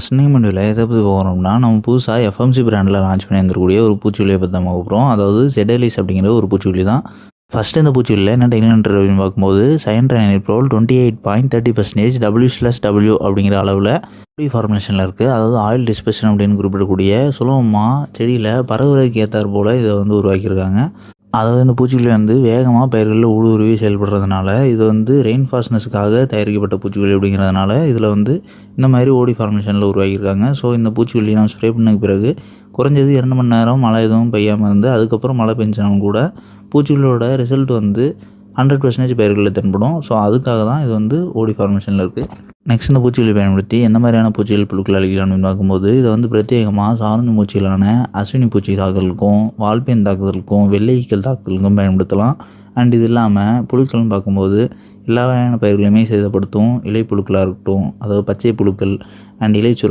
இன்னைக்கு வீடியோல எத பத்தி போறோம்னா, நம்ம புதுசா எஃப்எம்சி பிராண்ட்ல லான்ச் பண்ணியிருந்திருக்கக்கூடிய ஒரு பூச்சிக்கொல்லிய பத்தி தான் பார்க்க போறோம். அதாவது ஜெடலிஸ் அப்படிங்கிற ஒரு பூச்சிக்கொல்லி தான். ஃபர்ஸ்ட் இந்த பூச்சிக்கொல்லியில என்ன டெக்னிக்கல் அப்படின்னு பார்க்கும்போது, சயன்ட்ரைனிப்ரோல் 28.30% W/W அப்படிங்கிற அளவுல ஃபார்முலேஷன்ல இருக்கு. அதாவது ஆயில் டிஸ்பெர்ஷன் அப்படின்னு குறிப்பிடக்கூடிய சுலபமா செடியில பரவுவதற்கு ஏத்தார் போல இதை வந்து உருவாக்கியிருக்காங்க. அதாவது இந்த பூச்சிக்கொல்லி வந்து வேகமாக பயிர்களில் ஊடுருவி செயல்படுறதுனால இது வந்து ரெயின்ஃபாஸ்ட்னஸுக்காக தயாரிக்கப்பட்ட பூச்சிக்கொல்லி அப்படிங்கிறதுனால இதில் வந்து இந்த மாதிரி ஓடி ஃபார்மேஷனில் உருவாக்கியிருக்காங்க. ஸோ இந்த பூச்சிக்கொல்லி நம்ம ஸ்ப்ரே பண்ணதுக்கு பிறகு குறைஞ்சது 2 மணி நேரம் மழை எதுவும் பெய்யாமல் இருந்து அதுக்கப்புறம் மழை பெஞ்சாலும் கூட பூச்சிக்கொல்லியோட ரிசல்ட் வந்து 100% பயிர்களில் தென்படும். ஸோ அதுக்காக தான் இது வந்து ஓடி ஃபார்மேஷனில் இருக்குது. நெக்ஸ்ட் இந்த பூச்சிக்கொல்லி பயன்படுத்தி எந்த மாதிரியான பூச்சிகள் புழுக்கள் அழிக்கலாம் அப்படின்னு பார்க்கும்போது, இதை வந்து பிரத்யேகமாக சார்ந்த பூச்சிகளான அஸ்வினி பூச்சி தாக்குதலுக்கும், வால்பேன் தாக்குதலுக்கும், வெள்ளை ஈக்கள் தாக்குதலுக்கும் பயன்படுத்தலாம். அண்ட் இது இல்லாமல் புழுக்கள்னு பார்க்கும்போது எல்லா வகையான பயிர்களையுமே சேதப்படுத்தும் இலை புழுக்களாக இருக்கட்டும், அதாவது பச்சை புழுக்கள் அண்ட் இலைச்சுரா